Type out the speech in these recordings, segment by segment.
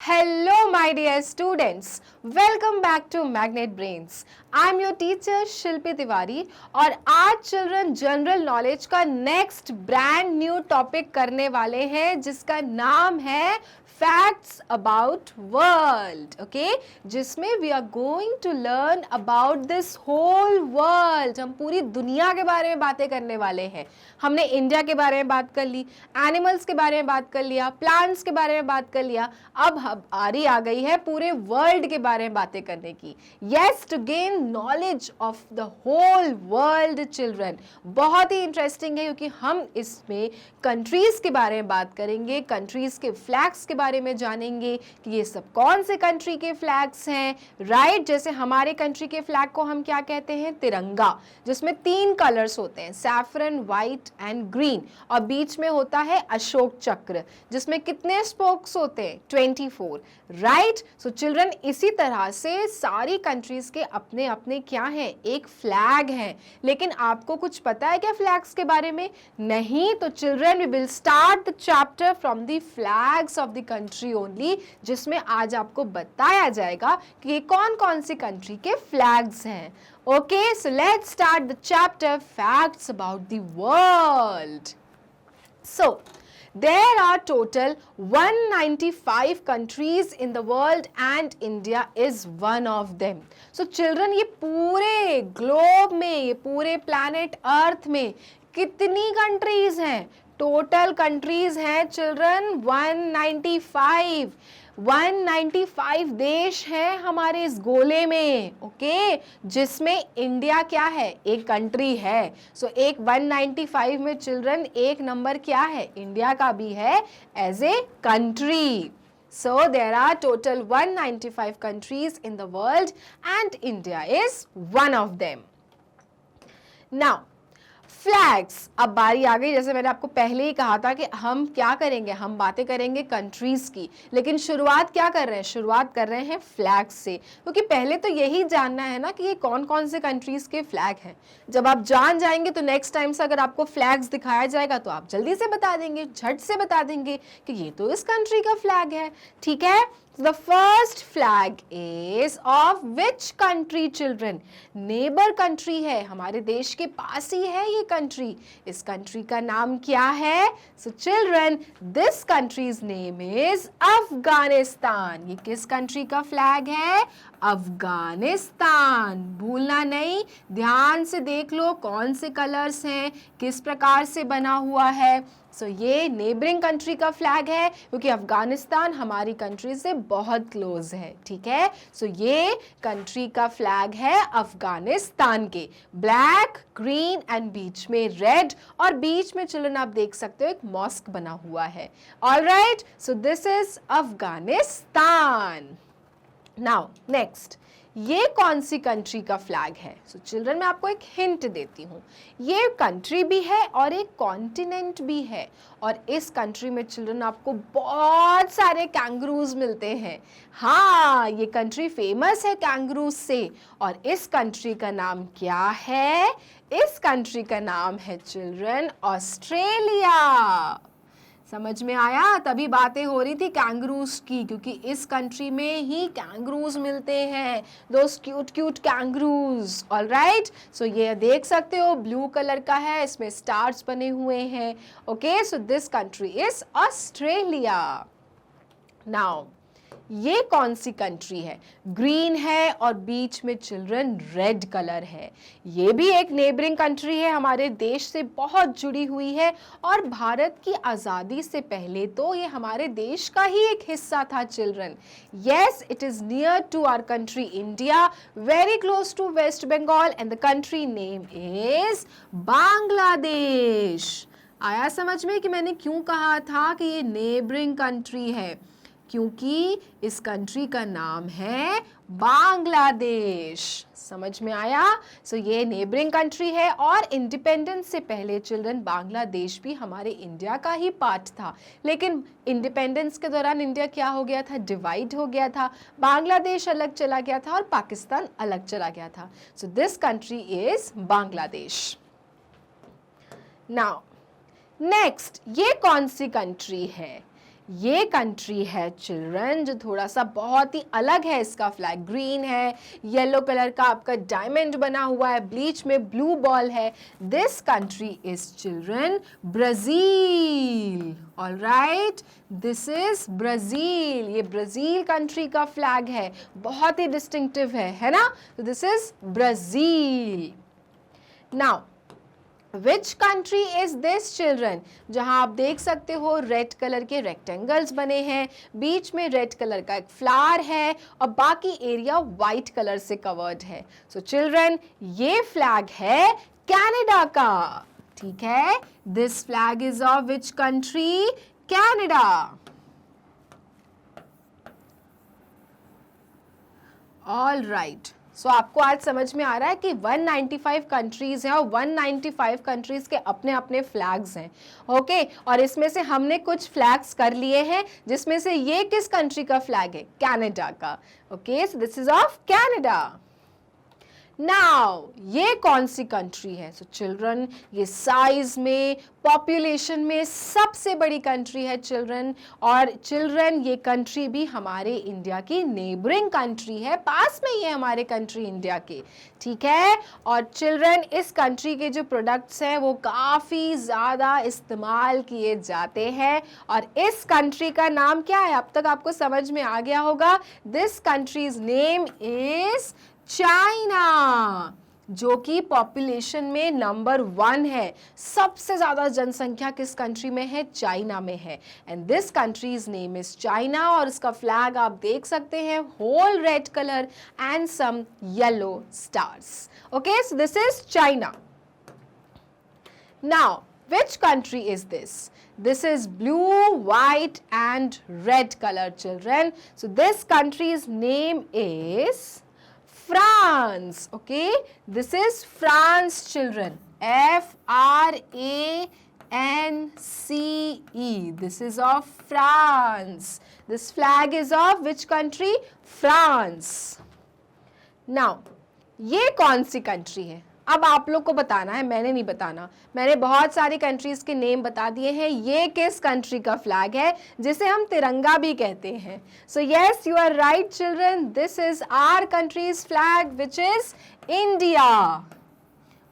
Hello, my dear students. Welcome back to Magnet Brains. I'm your teacher शिल्पी तिवारी और आज children general knowledge का next brand new topic करने वाले हैं जिसका नाम है फैक्ट्स अबाउट वर्ल्ड. ओके, जिसमें we are going to learn about this whole world. हम पूरी दुनिया के बारे में बातें करने वाले हैं. हमने इंडिया के बारे में बात कर ली, एनिमल्स के बारे में बात कर लिया, प्लांट्स के बारे में बात कर लिया. अब बारी आ गई है पूरे वर्ल्ड के बारे में बातें करने की. Yes, to gain knowledge of the whole world children. बहुत ही इंटरेस्टिंग है क्योंकि हम इसमें कंट्रीज के बारे में बात करेंगे, कंट्रीज के फ्लैग्स के बारे में जानेंगे कि ये सब कौन से कंट्री के फ्लैग्स हैं. राइट, जैसे हमारे कंट्री के फ्लैग को हम क्या कहते हैं? तिरंगा, जिसमें 3 कलर्स होते हैं, सैफरन, व्हाइट एंड ग्रीन, और बीच में होता है अशोक चक्र जिसमें कितने स्पोक्स होते हैं? 24. राइट. सो चिल्ड्रन, इसी तरह से सारी कंट्रीज के अपने अपने क्या हैं? एक फ्लैग है. लेकिन आपको कुछ पता है क्या फ्लैग्स के बारे में? नहीं. तो children, we will start the chapter from the flags of the country only, जिसमें आज आपको बताया जाएगा कि ये कौन कौन सी कंट्री के फ्लैग्स हैं. Okay, so let's start the chapter facts about the world. So, there are total 195 countries in the world and India is one of them. So children, ये पूरे ग्लोब में, ये पूरे प्लैनेट अर्थ में कितनी countries हैं? Total countries हैं children 195. 195 देश हैं हमारे इस गोले में. ओके, जिसमें इंडिया क्या है? एक कंट्री है. सो एक 195 में चिल्ड्रन एक नंबर क्या है? इंडिया का भी है as a country. So there are total 195 countries in the world and India is one of them. Now, flags. अब बारी आ गई, जैसे मैंने आपको पहले ही कहा था कि हम क्या करेंगे, हम बातें करेंगे कंट्रीज की, लेकिन शुरुआत क्या कर रहे हैं? शुरुआत कर रहे हैं फ्लैग्स से, क्योंकि पहले तो यही जानना है ना कि ये कौन कौन से कंट्रीज के फ्लैग हैं. जब आप जान जाएंगे तो नेक्स्ट टाइम से अगर आपको फ्लैग्स दिखाया जाएगा तो आप जल्दी से बता देंगे, झट से बता देंगे कि ये तो इस कंट्री का फ्लैग है. ठीक है. The first flag is of which country children? Neighbor country है, हमारे देश के पास ही है ये कंट्री. इस कंट्री का नाम क्या है? So children, this country's name is Afghanistan. ये किस कंट्री का फ्लैग है? अफगानिस्तान. भूलना नहीं, ध्यान से देख लो कौन से कलर्स हैं, किस प्रकार से बना हुआ है. सो ये नेबरिंग कंट्री का फ्लैग है क्योंकि अफगानिस्तान हमारी कंट्री से बहुत क्लोज है. ठीक है. सो ये कंट्री का फ्लैग है अफगानिस्तान के. ब्लैक, ग्रीन एंड बीच में रेड, और बीच में चिल्ड्रन आप देख सकते हो एक मॉस्क बना हुआ है. Alright. So this is Afghanistan. Now next, ये कौन सी कंट्री का फ्लैग है? सो चिल्ड्रन, मैं आपको एक हिंट देती हूँ. ये कंट्री भी है और एक कॉन्टिनेंट भी है, और इस कंट्री में चिल्ड्रन आपको बहुत सारे कैंगरूज मिलते हैं. हाँ, ये कंट्री फेमस है कैंगरूज से, और इस कंट्री का नाम क्या है? इस कंट्री का नाम है चिल्ड्रन ऑस्ट्रेलिया. समझ में आया? तभी बातें हो रही थी कैंगरूज की, क्योंकि इस कंट्री में ही कैंगरूज मिलते हैं, दोस क्यूट क्यूट कैंगरूज. ऑलराइट. सो ये देख सकते हो ब्लू कलर का है, इसमें स्टार्स बने हुए हैं. Okay, so this country is Australia. Now, ये कौन सी कंट्री है? ग्रीन है और बीच में चिल्ड्रन रेड कलर है. ये भी एक नेबरिंग कंट्री है, हमारे देश से बहुत जुड़ी हुई है, और भारत की आज़ादी से पहले तो ये हमारे देश का ही एक हिस्सा था children. Yes, it is near to our country India, very close to West Bengal, and the country name is Bangladesh. आया समझ में कि मैंने क्यों कहा था कि ये नेबरिंग कंट्री है? क्योंकि इस कंट्री का नाम है बांग्लादेश. समझ में आया? सो ये नेबरिंग कंट्री है, और इंडिपेंडेंस से पहले चिल्ड्रन बांग्लादेश भी हमारे इंडिया का ही पार्ट था. लेकिन इंडिपेंडेंस के दौरान इंडिया क्या हो गया था? डिवाइड हो गया था. बांग्लादेश अलग चला गया था और पाकिस्तान अलग चला गया था. So this country is Bangladesh. Now next, ये कौन सी कंट्री है? ये कंट्री है चिल्ड्रन जो थोड़ा सा बहुत ही अलग है, इसका फ्लैग ग्रीन है, येलो कलर का आपका डायमंड बना हुआ है, बीच में ब्लू बॉल है. This country is children Brazil. Alright, this is Brazil. ये ब्राजील कंट्री का फ्लैग है, बहुत ही डिस्टिंक्टिव है ना. तो this is Brazil. Now which country is this children? जहां आप देख सकते हो रेड कलर के रेक्टेंगल्स बने हैं, बीच में रेड कलर का एक फ्लावर है और बाकी एरिया वाइट कलर से कवर्ड है. सो चिल्ड्रन ये फ्लैग है कनाडा का. ठीक है, this flag is of which country? Canada. All right. So आपको आज समझ में आ रहा है कि 195 कंट्रीज हैं और 195 कंट्रीज के अपने अपने फ्लैग्स हैं. ओके, और इसमें से हमने कुछ फ्लैग्स कर लिए हैं, जिसमें से ये किस कंट्री का फ्लैग है? कनाडा का. Okay, so this is of Canada. Now ये कौन सी कंट्री है? सो चिल्ड्रन ये साइज में, पॉपुलेशन में सबसे बड़ी कंट्री है चिल्ड्रन. और चिल्ड्रन ये कंट्री भी हमारे इंडिया की नेबरिंग कंट्री है, पास में ही है हमारे कंट्री इंडिया के. ठीक है, और चिल्ड्रन इस कंट्री के जो प्रोडक्ट्स हैं वो काफ़ी ज़्यादा इस्तेमाल किए जाते हैं. और इस कंट्री का नाम क्या है? अब तक आपको समझ में आ गया होगा. This country's name is China, जो कि पॉपुलेशन में नंबर 1 है. सबसे ज्यादा जनसंख्या किस कंट्री में है? चाइना में है. And this country's name is China. और इसका फ्लैग आप देख सकते हैं, whole red colour and some yellow stars. Okay, so this is China. Now which country is this? This is blue, white and red color children. So this country's name is France. Okay, this is France children. France. This is of France. This flag is of which country? France. Now ये कौन सी country है? अब आप लोग को बताना है, मैंने नहीं बताना. मैंने बहुत सारी कंट्रीज के नेम बता दिए हैं. ये किस कंट्री का फ्लैग है, जिसे हम तिरंगा भी कहते हैं? So yes, you are right children, this is our country's flag which is India.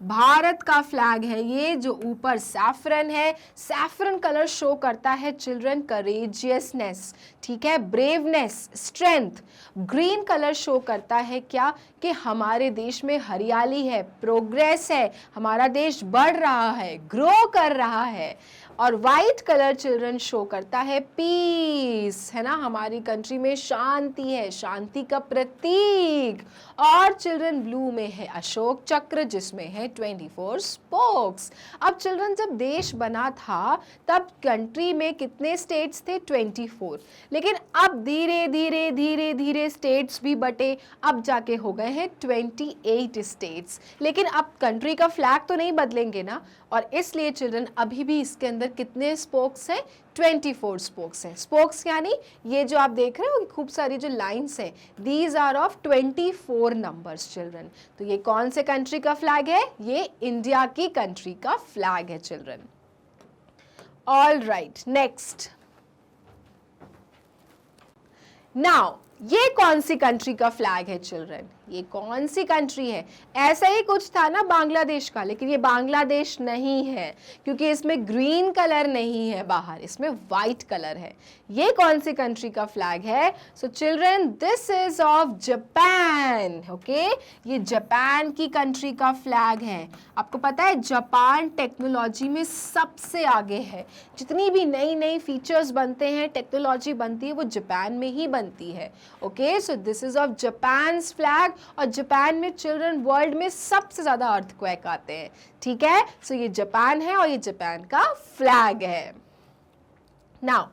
Bharat का फ्लैग है ये, जो ऊपर सैफरन है. सैफरन कलर शो करता है चिल्ड्रन करेजियसनेस, ठीक है, braveness, strength. Green colour show करता है क्या? कि हमारे देश में हरियाली है, प्रोग्रेस है, हमारा देश बढ़ रहा है, ग्रो कर रहा है. और वाइट कलर चिल्ड्रन शो करता है पीस, है ना, हमारी कंट्री में शांति है, शांति का प्रतीक. और चिल्ड्रन ब्लू में है अशोक चक्र, जिसमें है 24 स्पोक्स. अब चिल्ड्रन जब देश बना था तब कंट्री में कितने स्टेट्स थे? 24. लेकिन अब धीरे धीरे धीरे धीरे स्टेट्स भी बटे, अब जाके हो गए हैं 28 स्टेट्स. लेकिन अब कंट्री का फ्लैग तो नहीं बदलेंगे ना, और इसलिए चिल्ड्रन अभी भी इसके अंदर कितने स्पोक्स हैं? 24 स्पोक्स हैं. स्पोक्स यानी ये जो आप देख रहे हो खूब सारी जो लाइंस हैं, these are of 24 numbers children. तो ये कौन से कंट्री का फ्लैग है? ये इंडिया की कंट्री का फ्लैग है children. All right, next. Now ये कौन सी कंट्री का फ्लैग है चिल्ड्रन? ये कौन सी कंट्री है? ऐसा ही कुछ था ना बांग्लादेश का, लेकिन ये बांग्लादेश नहीं है, क्योंकि इसमें ग्रीन कलर नहीं है बाहर, इसमें वाइट कलर है. ये कौन सी कंट्री का फ्लैग है? So children this is of Japan. Okay, ये जापान की कंट्री का फ्लैग है. आपको पता है जापान टेक्नोलॉजी में सबसे आगे है. जितनी भी नई नई फीचर्स बनते हैं, टेक्नोलॉजी बनती है, वो जापान में ही बनती है. Okay, so this is of Japan's flag. और जापान में चिल्ड्रन वर्ल्ड में सबसे ज्यादा अर्थक्वेक आते हैं. ठीक है, सो ये जापान है और ये जापान का फ्लैग है. नाउ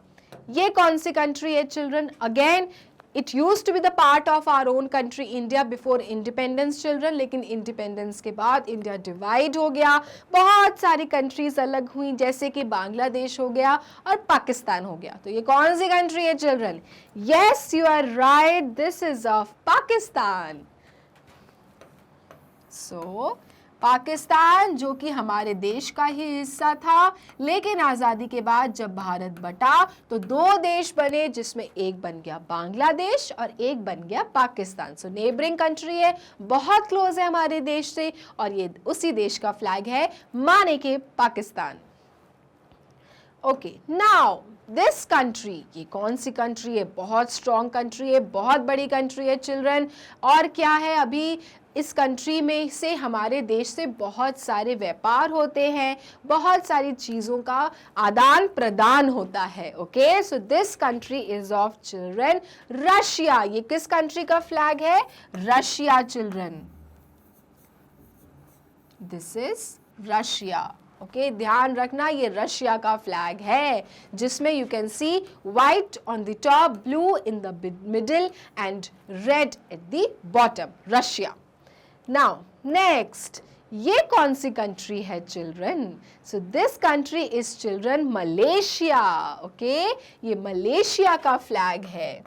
ये कौन सी कंट्री है children? Again it used to be the part of our own country India before independence children, लेकिन इंडिपेंडेंस के बाद इंडिया डिवाइड हो गया, बहुत सारी कंट्रीज अलग हुई, जैसे कि बांग्लादेश हो गया और पाकिस्तान हो गया. तो ये कौन सी कंट्री है children? Yes, you are right, this is of Pakistan. So Pakistan जो कि हमारे देश का ही हिस्सा था, लेकिन आज़ादी के बाद जब भारत बटा तो दो देश बने, जिसमें एक बन गया बांग्लादेश और एक बन गया पाकिस्तान। सो नेबरिंग कंट्री है, बहुत क्लोज है हमारे देश से, और ये उसी देश का फ्लैग है, माने के Pakistan. Okay, now this country, ये कौन सी कंट्री है? बहुत स्ट्रॉन्ग कंट्री है, बहुत बड़ी कंट्री है चिल्ड्रन। और क्या है, अभी इस कंट्री में से हमारे देश से बहुत सारे व्यापार होते हैं, बहुत सारी चीज़ों का आदान प्रदान होता है। Okay, so this country is of children Russia. ये किस कंट्री का फ्लैग है? Russia children, this is Russia. Okay, ध्यान रखना ये रशिया का फ्लैग है, जिसमें you can C white on the top, blue in the middle and red at the bottom, Russia. Now next, ये कौन सी कंट्री है children? So this country is children Malaysia. Okay, ये मलेशिया का flag है।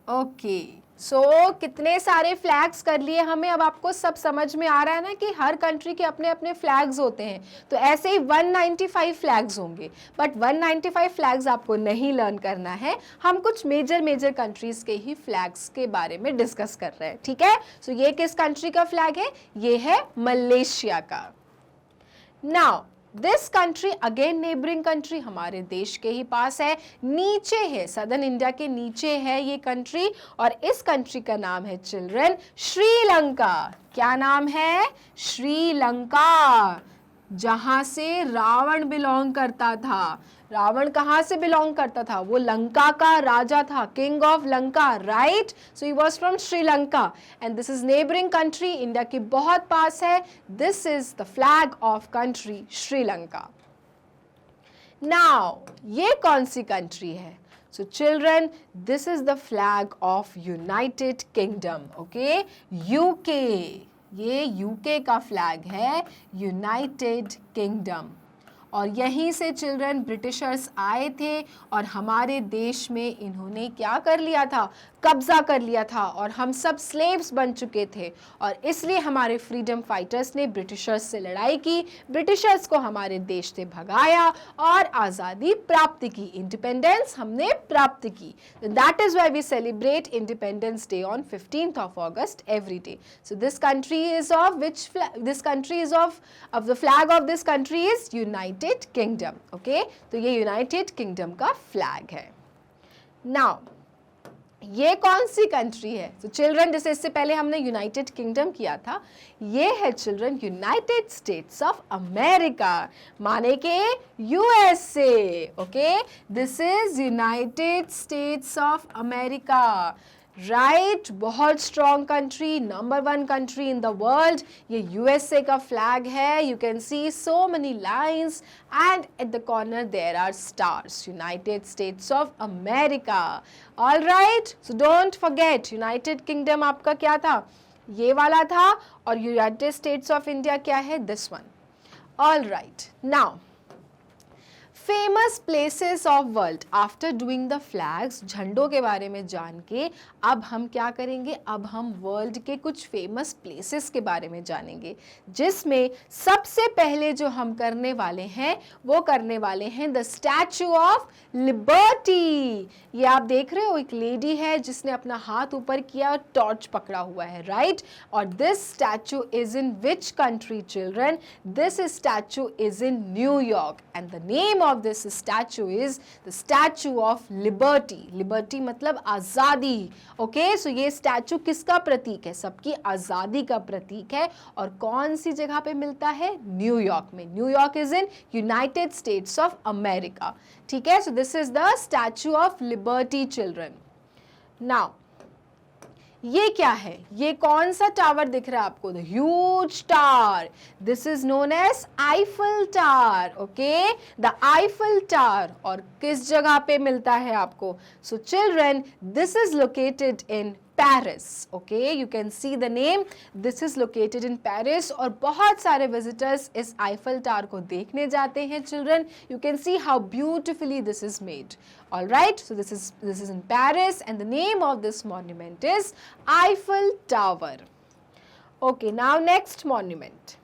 Okay, सो कितने सारे flags कर लिए हमें, अब आपको सब समझ में आ रहा है ना कि हर कंट्री के अपने अपने फ्लैग्स होते हैं। तो ऐसे ही 195 फ्लैग्स होंगे, बट 195 फ्लैग्स आपको नहीं लर्न करना है, हम कुछ मेजर कंट्रीज के ही फ्लैग्स के बारे में डिस्कस कर रहे हैं, ठीक है? सो ये किस कंट्री का फ्लैग है? ये है मलेशिया का। Now this country again neighbouring country, हमारे देश के ही पास है, नीचे है, सदर्न इंडिया के नीचे है ये कंट्री, और इस कंट्री का नाम है चिल्ड्रन श्रीलंका। क्या नाम है? श्रीलंका, जहां से रावण बिलोंग करता था। रावण कहाँ से बिलोंग करता था? वो लंका का राजा था, king of Lanka, right? So he was from Sri Lanka and this is neighbouring country, India के बहुत पास है। This is the flag of country Sri Lanka. Now ये कौन सी कंट्री है? So children, this is the flag of United kingdom. Okay, UK, ये UK का flag है, यूनाइटेड किंगडम। और यहीं से चिल्ड्रन ब्रिटिशर्स आए थे और हमारे देश में इन्होंने क्या कर लिया था? कब्जा कर लिया था, और हम सब स्लेव्स बन चुके थे, और इसलिए हमारे फ्रीडम फाइटर्स ने ब्रिटिशर्स से लड़ाई की, ब्रिटिशर्स को हमारे देश से भगाया और आज़ादी प्राप्त की, इंडिपेंडेंस हमने प्राप्त की। That is why we celebrate independence day on 15th of August every day. So this country is of which this country is of the flag of this country is United Kingdom. Okay, तो ये United kingdom का flag है। Now ये कौन सी country है? तो children, जैसे इससे पहले हमने यूनाइटेड किंगडम किया था, ये है children United States of America, माने के USA. Okay, this is United States of America, right? बहुत strong country, number 1 country in the world. ये यूएसए का फ्लैग है, you can see so many lines and at the corner there are stars, United States of America. All right, so don't forget, United Kingdom आपका क्या था? ये वाला था, और यूनाइटेड स्टेट्स ऑफ इंडिया क्या है? This one. All right, now famous places of world. After doing the flags, झंडों के बारे में जान के अब हम क्या करेंगे? अब हम वर्ल्ड के कुछ फेमस प्लेसेस के बारे में जानेंगे, जिसमें सबसे पहले जो हम करने वाले हैं वो करने वाले हैं द स्टैचू ऑफ लिबर्टी। ये आप देख रहे हो, एक लेडी है जिसने अपना हाथ ऊपर किया और टॉर्च पकड़ा हुआ है, राइट? और this statue is in which country children? This statue is in New York and the name of this statue is the Statue of Liberty. Liberty मतलब आज़ादी। ओके, सो ये स्टैचू किसका प्रतीक है? सबकी आज़ादी का प्रतीक है, और कौन सी जगह पे मिलता है? न्यूयॉर्क में। New York is in United States of America, ठीक है? सो this is the statue of liberty children. Now ये क्या है? ये कौन सा टावर दिख रहा है आपको? The huge tower, this is known as Eiffel tower. Okay, the Eiffel tower, और किस जगह पे मिलता है आपको? So children, this is located in Paris. Okay, you can see the name. This is located in Paris. और बहुत सारे visitors इस Eiffel Tower को देखने जाते हैं children. You can see how beautifully this is made. All right, so this is in Paris, and the name of this monument is Eiffel Tower. Okay, now next monument.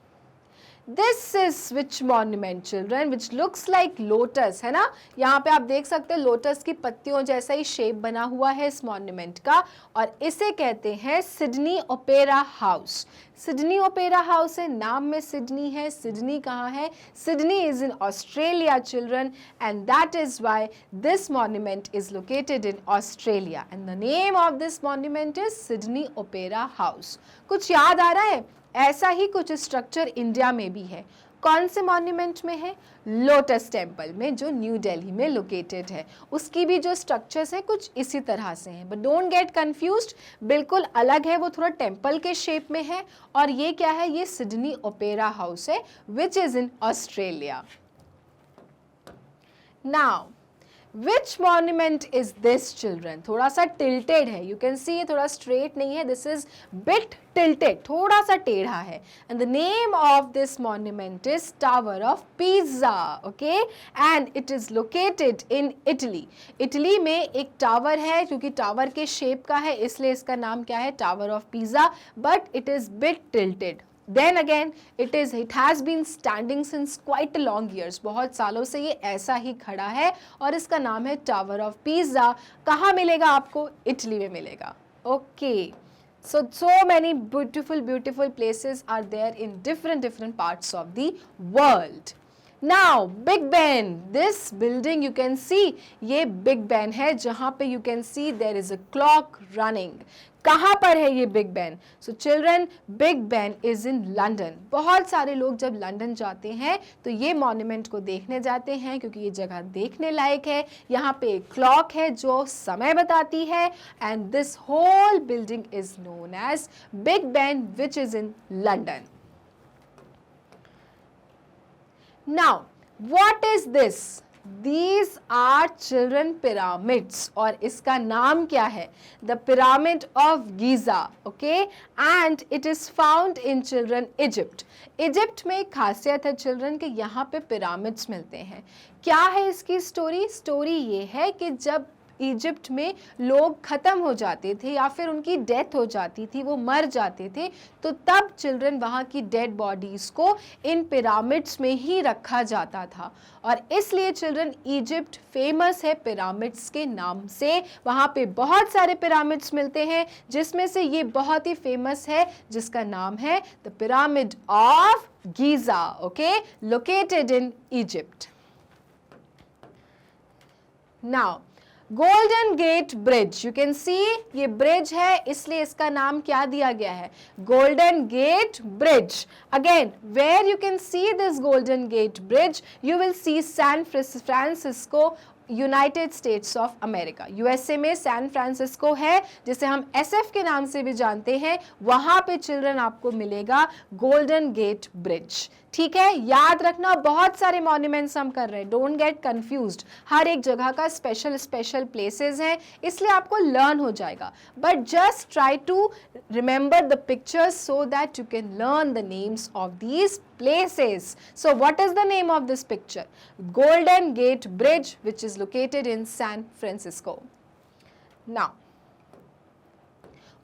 This is which monument children, which looks like lotus, है ना? यहाँ पे आप देख सकते हैं lotus की पत्तियों जैसा ही शेप बना हुआ है इस मॉन्यूमेंट का, और इसे कहते हैं Sydney opera house. Sydney opera house है, नाम में सिडनी है. सिडनी कहाँ है? Sydney is in Australia children, and that is why this monument is located in Australia, and the name of this monument is Sydney opera house. कुछ याद आ रहा है? ऐसा ही कुछ स्ट्रक्चर इंडिया में भी है. कौन से मॉन्यूमेंट में है? लोटस टेम्पल में, जो न्यू दिल्ली में लोकेटेड है. उसकी भी जो स्ट्रक्चर्स हैं कुछ इसी तरह से हैं, बट डोंट गेट कंफ्यूज्ड, बिल्कुल अलग है. वो थोड़ा टेम्पल के शेप में है. और ये क्या है? ये सिडनी ओपेरा हाउस है, विच is in Australia. Now Which monument is this children? थोड़ा सा tilted है. You can see ये थोड़ा straight नहीं है. This is bit tilted. थोड़ा सा टेढ़ा है. And the name of this monument is Tower of Pisa. Okay? And it is located in Italy. Italy में एक टावर है, क्योंकि टावर के शेप का है इसलिए इसका नाम क्या है? Tower of Pisa. But it is bit tilted. Then again, it has been standing since quite a long years. बहुत सालों से ये ऐसा ही खड़ा है, और इसका नाम है टावर ऑफ पिज़्ज़ा. कहाँ मिलेगा आपको? इटली में मिलेगा. Okay. So many beautiful places are there in different parts of the world. Now Big Ben. This building you can see, ये Big Ben है, जहाँ पे you can see there is a clock running. कहाँ पर है ये Big Ben? So children, Big Ben is in London. बहुत सारे लोग जब लंदन जाते हैं तो ये मॉन्यूमेंट को देखने जाते हैं, क्योंकि ये जगह देखने लायक है. यहाँ पे एक क्लॉक है जो समय बताती है, and this whole building is known as Big Ben, which is in London. Now what is this? These are children pyramids, और इसका नाम क्या है? The Pyramid of Giza. Okay, and it is found in children Egypt. Egypt में एक खासियत है children कि यहाँ पे पिरामिड्स मिलते हैं. क्या है इसकी स्टोरी? स्टोरी ये है कि जब इजिप्ट में लोग ख़त्म हो जाते थे या फिर उनकी डेथ हो जाती थी, वो मर जाते थे, तो तब चिल्ड्रन वहाँ की डेड बॉडीज़ को इन पिरामिड्स में ही रखा जाता था. और इसलिए चिल्ड्रन इजिप्ट फेमस है पिरामिड्स के नाम से. वहाँ पे बहुत सारे पिरामिड्स मिलते हैं, जिसमें से ये बहुत ही फेमस है, जिसका नाम है the pyramid of Giza. Okay, located in Egypt. Now Golden Gate Bridge, you can see ये ब्रिज है, इसलिए इसका नाम क्या दिया गया है? Golden Gate Bridge. Again, where you can see this Golden Gate Bridge, you will see San Francisco, United States of America. USA में सैन फ्रांसिस्को है, जिसे हम एसएफ के नाम से भी जानते हैं. वहाँ पे चिल्ड्रन आपको मिलेगा गोल्डन गेट ब्रिज. ठीक है, याद रखना, बहुत सारे मॉन्यूमेंट्स हम कर रहे हैं, डोंट गेट कंफ्यूज्ड. हर एक जगह का स्पेशल प्लेसेस हैं, इसलिए आपको लर्न हो जाएगा. But just try to remember the pictures so that you can learn the names of these places. So what is the name of this picture? Golden Gate Bridge, which is located in San Francisco. Now,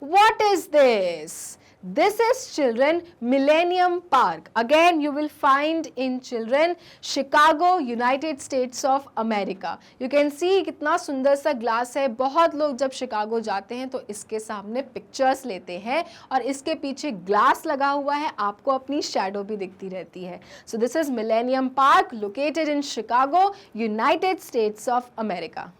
what is this? This is children Millennium Park. Again, you will find in children Chicago, United States of America. You can see कितना सुंदर सा glass है. बहुत लोग जब Chicago जाते हैं तो इसके सामने पिक्चर्स लेते हैं, और इसके पीछे ग्लास लगा हुआ है, आपको अपनी शैडो भी दिखती रहती है. So this is Millennium Park, located in Chicago, United States of America.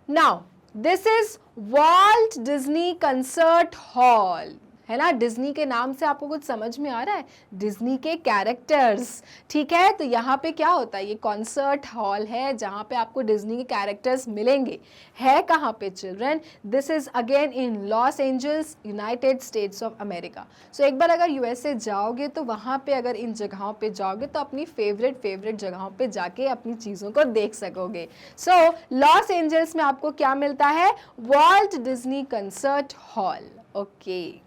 Now, this is Walt Disney Concert Hall. है ना। डिज्नी के नाम से आपको कुछ समझ में आ रहा है? डिज्नी के कैरेक्टर्स, ठीक है। तो यहाँ पे क्या होता है, ये कॉन्सर्ट हॉल है जहाँ पे आपको डिज्नी के कैरेक्टर्स मिलेंगे। है कहाँ पे children? This is again in Los Angeles, United States of America. So एक बार अगर यूएसए जाओगे तो वहाँ पे अगर इन जगहों पे जाओगे तो अपनी फेवरेट जगहों पे जाके अपनी चीज़ों को देख सकोगे। सो लॉस एंजल्स में आपको क्या मिलता है? Walt Disney concert hall. Okay,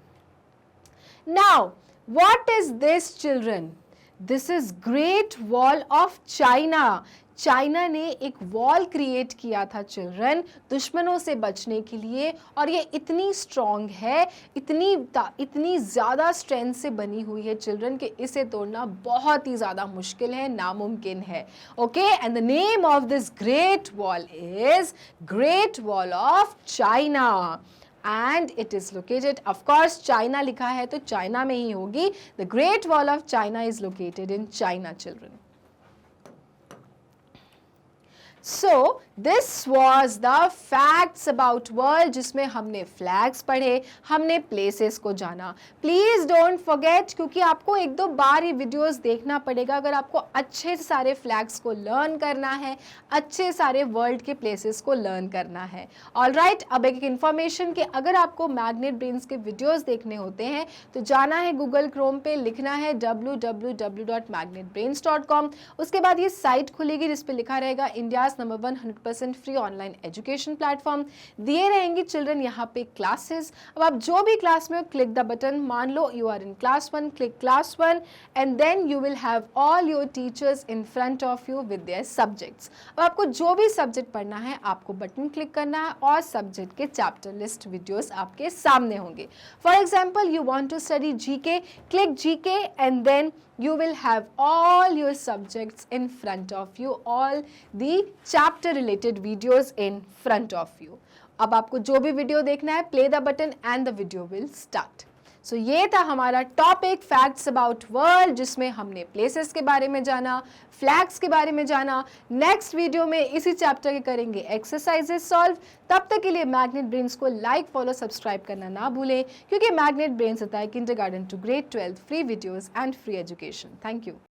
now what is this children? This is Great Wall of China. China ने एक वॉल क्रिएट किया था चिल्ड्रन दुश्मनों से बचने के लिए, और ये इतनी स्ट्रॉन्ग है, इतनी ज़्यादा स्ट्रेंथ से बनी हुई है चिल्ड्रन कि इसे तोड़ना बहुत ही ज़्यादा मुश्किल है, नामुमकिन है। Okay, and the name of this great wall is great wall of China and it is located, of course China लिखा है तो चाइना में ही होगी। The Great Wall of China is located in China, children. So this was the facts about world, जिसमें हमने flags पढ़े, हमने places को जाना। प्लीज़ डोंट फॉरगेट, क्योंकि आपको एक दो बार ये वीडियोस देखना पड़ेगा अगर आपको अच्छे सारे फ्लैग्स को लर्न करना है, अच्छे सारे वर्ल्ड के प्लेसेस को लर्न करना है। ऑलराइट, अब एक इन्फॉर्मेशन कि अगर आपको मैग्नेट ब्रेन्स के वीडियोस देखने होते हैं तो जाना है गूगल क्रोम पे, लिखना है www.magnetbrains.com। उसके बाद ये साइट खुलेगी जिस पे लिखा रहेगा India number 1 100% free online education platform. दिए रहेंगी चिल्ड्रन यहाँ पे क्लासेस। अब आप जो भी क्लास में हो, क्लिक द बटन, मान लो you are in class 1, click class 1 and then you will have all your teachers in front of you with their subjects. अब आपको जो भी सब्जेक्ट पढ़ना है आपको बटन क्लिक करना है और सब्जेक्ट के चैप्टर लिस्ट वीडियोस आपके सामने होंगे। For example you want to study GK, click GK and then you will have all your subjects in front of you, all the chapter related videos in front of you. अब आपको जो भी video देखना है, play the button and the video will start. So ये था हमारा topic facts about world, जिसमें हमने प्लेसेस के बारे में जाना, फ्लैग्स के बारे में जाना। नेक्स्ट वीडियो में इसी चैप्टर के करेंगे एक्सरसाइजेस सॉल्व। तब तक के लिए मैग्नेट ब्रेन्स को लाइक, फॉलो, सब्सक्राइब करना ना भूलें, क्योंकि मैग्नेट ब्रेन्स होता है kindergarten to grade 12 free videos and free education. Thank you.